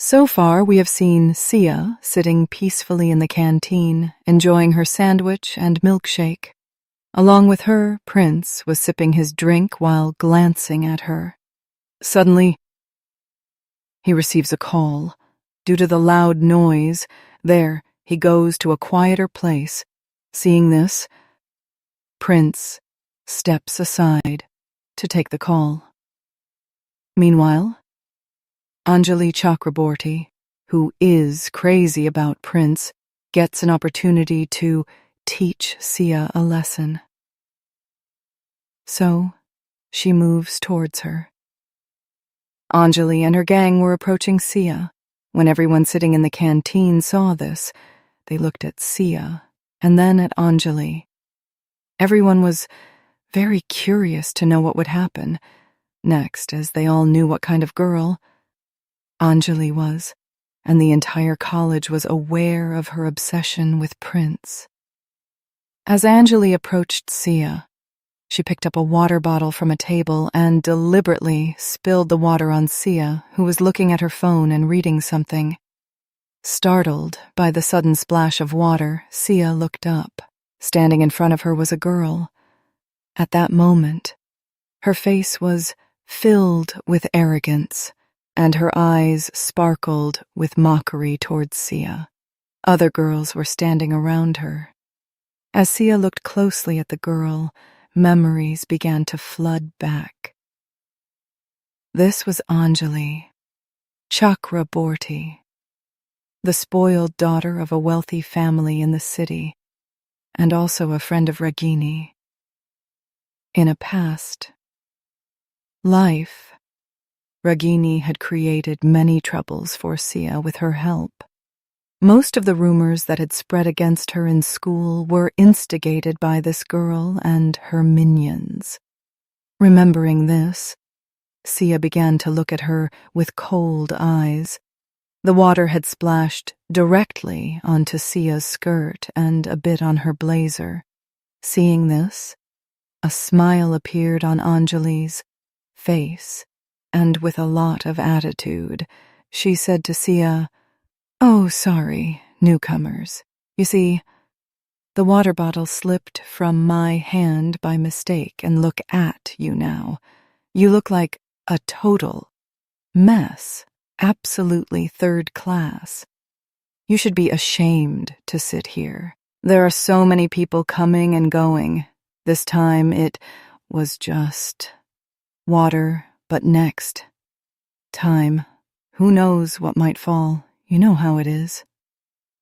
So far, we have seen Siya sitting peacefully in the canteen, enjoying her sandwich and milkshake. Along with her, Prince was sipping his drink while glancing at her. Suddenly, he receives a call. Due to the loud noise, he goes to a quieter place. Seeing this, Prince steps aside to take the call. Meanwhile, Anjali Chakraborty, who is crazy about Prince, gets an opportunity to teach Siya a lesson. So, she moves towards her. Anjali and her gang were approaching Siya. When everyone sitting in the canteen saw this, they looked at Siya and then at Anjali. Everyone was very curious to know what would happen next, as they all knew what kind of girl Anjali was, and the entire college was aware of her obsession with Prince. As Anjali approached Siya, she picked up a water bottle from a table and deliberately spilled the water on Siya, who was looking at her phone and reading something. Startled by the sudden splash of water, Siya looked up. Standing in front of her was a girl. At that moment, her face was filled with arrogance, and her eyes sparkled with mockery towards Siya. Other girls were standing around her. As Siya looked closely at the girl, memories began to flood back. This was Anjali Chakraborty, the spoiled daughter of a wealthy family in the city, and also a friend of Ragini. In a past life, Ragini had created many troubles for Siya with her help. Most of the rumors that had spread against her in school were instigated by this girl and her minions. Remembering this, Siya began to look at her with cold eyes. The water had splashed directly onto Siya's skirt and a bit on her blazer. Seeing this, a smile appeared on Anjali's face, and with a lot of attitude, she said to Siya, "Oh, sorry, newcomers. You see, the water bottle slipped from my hand by mistake, and look at you now. You look like a total mess, absolutely third class. You should be ashamed to sit here. There are so many people coming and going. This time it was just water, but next time, who knows what might fall. You know how it is."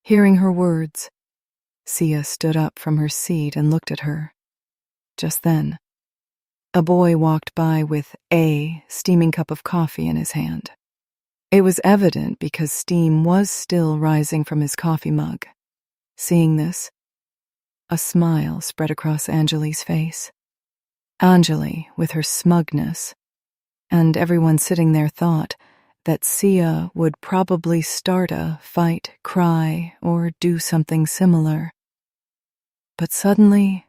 Hearing her words, Siya stood up from her seat and looked at her. Just then, a boy walked by with a steaming cup of coffee in his hand. It was evident because steam was still rising from his coffee mug. Seeing this, a smile spread across Anjali's face. Anjali, with her smugness, and everyone sitting there thought that Siya would probably start a fight, cry, or do something similar. But suddenly,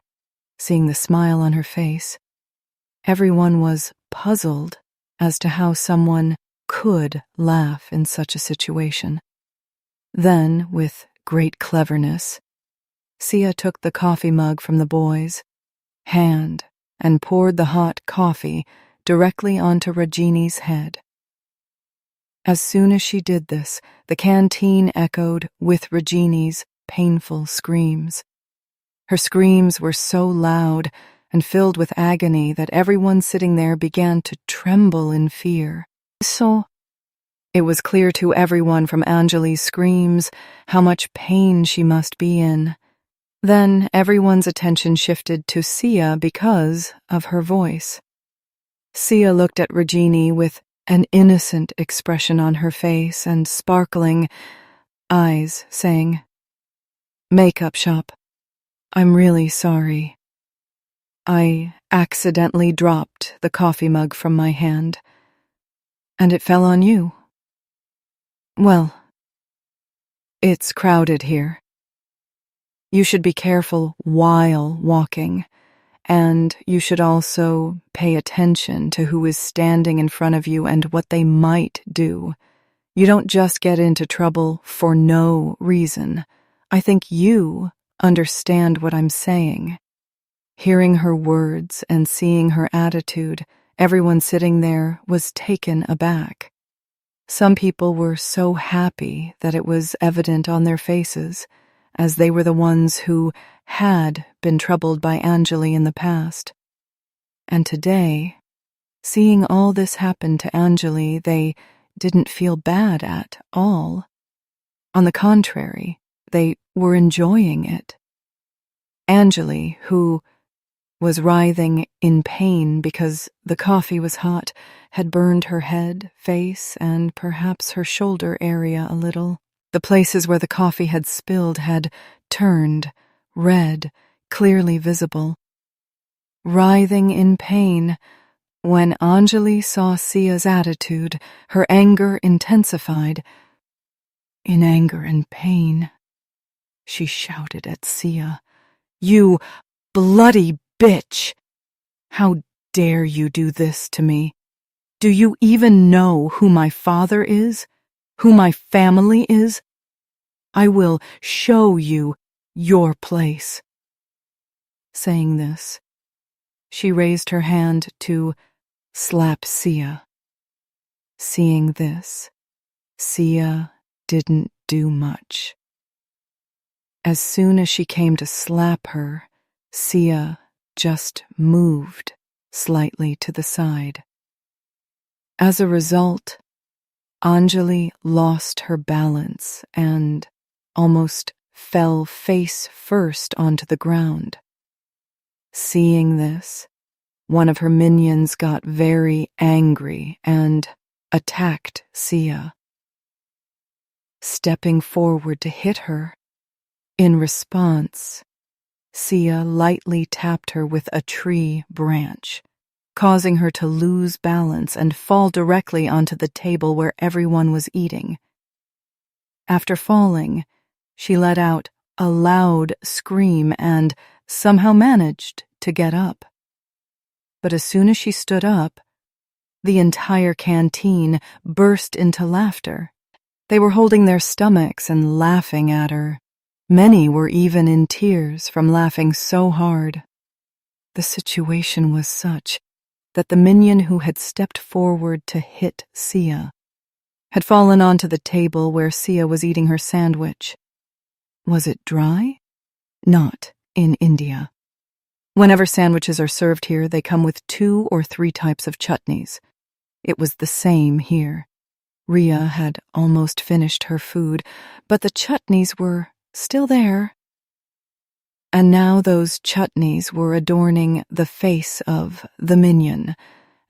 seeing the smile on her face, everyone was puzzled as to how someone could laugh in such a situation. Then, with great cleverness, Siya took the coffee mug from the boy's hand and poured the hot coffee directly onto Ragini's head. As soon as she did this, the canteen echoed with Ragini's painful screams. Her screams were so loud and filled with agony that everyone sitting there began to tremble in fear. So, it was clear to everyone from Anjali's screams how much pain she must be in. Then everyone's attention shifted to Siya because of her voice. Siya looked at Ragini with an innocent expression on her face and sparkling eyes, saying, "Makeup shop, I'm really sorry. I accidentally dropped the coffee mug from my hand, and it fell on you. Well, it's crowded here. You should be careful while walking, and you should also pay attention to who is standing in front of you and what they might do You don't just get into trouble for no reason. I think you understand what I'm saying." Hearing her words and seeing her attitude, everyone sitting there was taken aback. Some people were so happy that it was evident on their faces, as they were the ones who had been troubled by Anjali in the past. And today, seeing all this happen to Anjali, they didn't feel bad at all. On the contrary, they were enjoying it. Anjali, who was writhing in pain because the coffee was hot, had burned her head, face, and perhaps her shoulder area a little. The places where the coffee had spilled had turned red, clearly visible. Writhing in pain, when Anjali saw Sia's attitude, her anger intensified. In anger and pain, she shouted at Siya, "You bloody bitch! How dare you do this to me? Do you even know who my father is? Who my family is? I will show you your place." Saying this, she raised her hand to slap Siya. Seeing this, Siya didn't do much. As soon as she came to slap her, Siya just moved slightly to the side. As a result, Anjali lost her balance and almost fell face first onto the ground. Seeing this, one of her minions got very angry and attacked Siya. Stepping forward to hit her, in response, Siya lightly tapped her with a tree branch, causing her to lose balance and fall directly onto the table where everyone was eating. After falling, she let out a loud scream and somehow managed to get up. But as soon as she stood up, the entire canteen burst into laughter. They were holding their stomachs and laughing at her. Many were even in tears from laughing so hard. The situation was such that the minion who had stepped forward to hit Siya had fallen onto the table where Siya was eating her sandwich. Was it dry? Not in India. Whenever sandwiches are served here, they come with 2 or 3 types of chutneys. It was the same here. Ria had almost finished her food, but the chutneys were still there. And now those chutneys were adorning the face of the minion,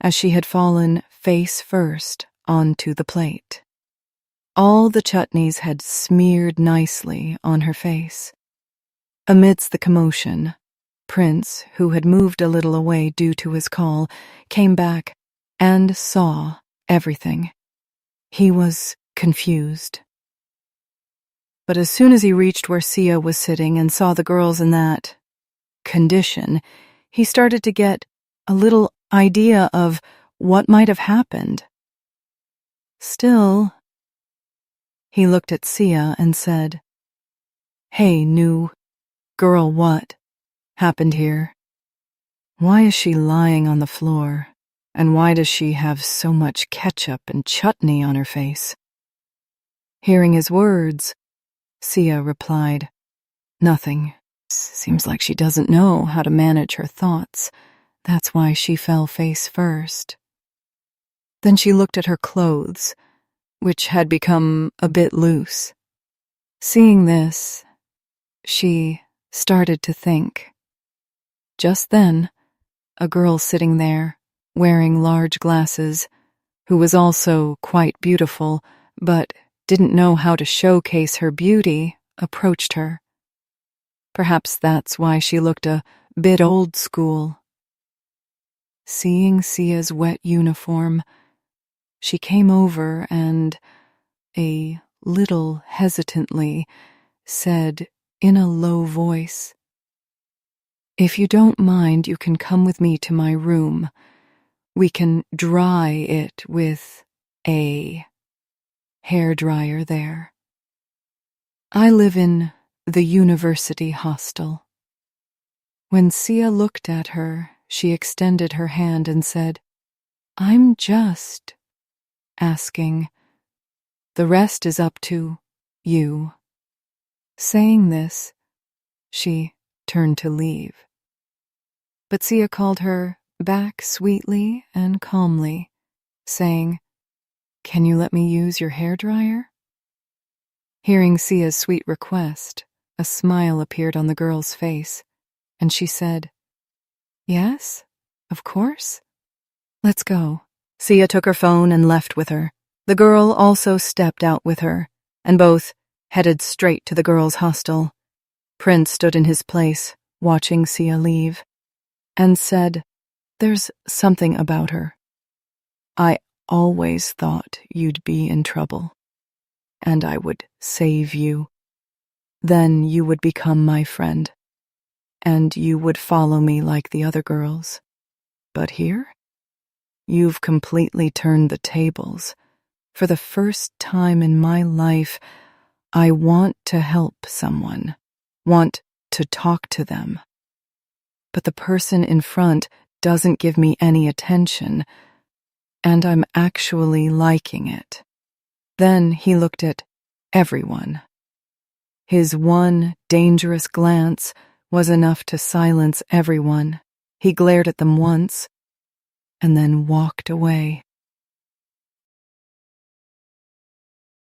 as she had fallen face first onto the plate. All the chutneys had smeared nicely on her face. Amidst the commotion, Prince, who had moved a little away due to his call, came back and saw everything. He was confused. But as soon as he reached where Siya was sitting and saw the girls in that condition, he started to get a little idea of what might have happened. Still, he looked at Siya and said, "Hey, new girl, what happened here? Why is she lying on the floor, and why does she have so much ketchup and chutney on her face?" Hearing his words, Siya replied, "Nothing. Seems like she doesn't know how to manage her thoughts. That's why she fell face first." Then she looked at her clothes, which had become a bit loose. Seeing this, she started to think. Just then, a girl sitting there, wearing large glasses, who was also quite beautiful, but didn't know how to showcase her beauty, approached her. Perhaps that's why she looked a bit old school. Seeing Sia's wet uniform, she came over and, a little hesitantly, said in a low voice, "If you don't mind, you can come with me to my room. We can dry it with a hairdryer there. I live in the university hostel. When Siya looked at her, she extended her hand and said, I'm just asking. The rest is up to you. Saying this, she turned to leave. But Siya called her back sweetly and calmly, saying, Can you let me use your hairdryer? Hearing Sia's sweet request, a smile appeared on the girl's face, and she said, Yes, of course. Let's go. Siya took her phone and left with her. The girl also stepped out with her, and both headed straight to the girls' hostel. Prince stood in his place, watching Siya leave, and said, There's something about her. I always thought you'd be in trouble, and I would save you. Then you would become my friend, and you would follow me like the other girls. But here, you've completely turned the tables. For the first time in my life, I want to help someone, want to talk to them. But the person in front doesn't give me any attention, and I'm actually liking it. Then he looked at everyone. His one dangerous glance was enough to silence everyone. He glared at them once, and then walked away.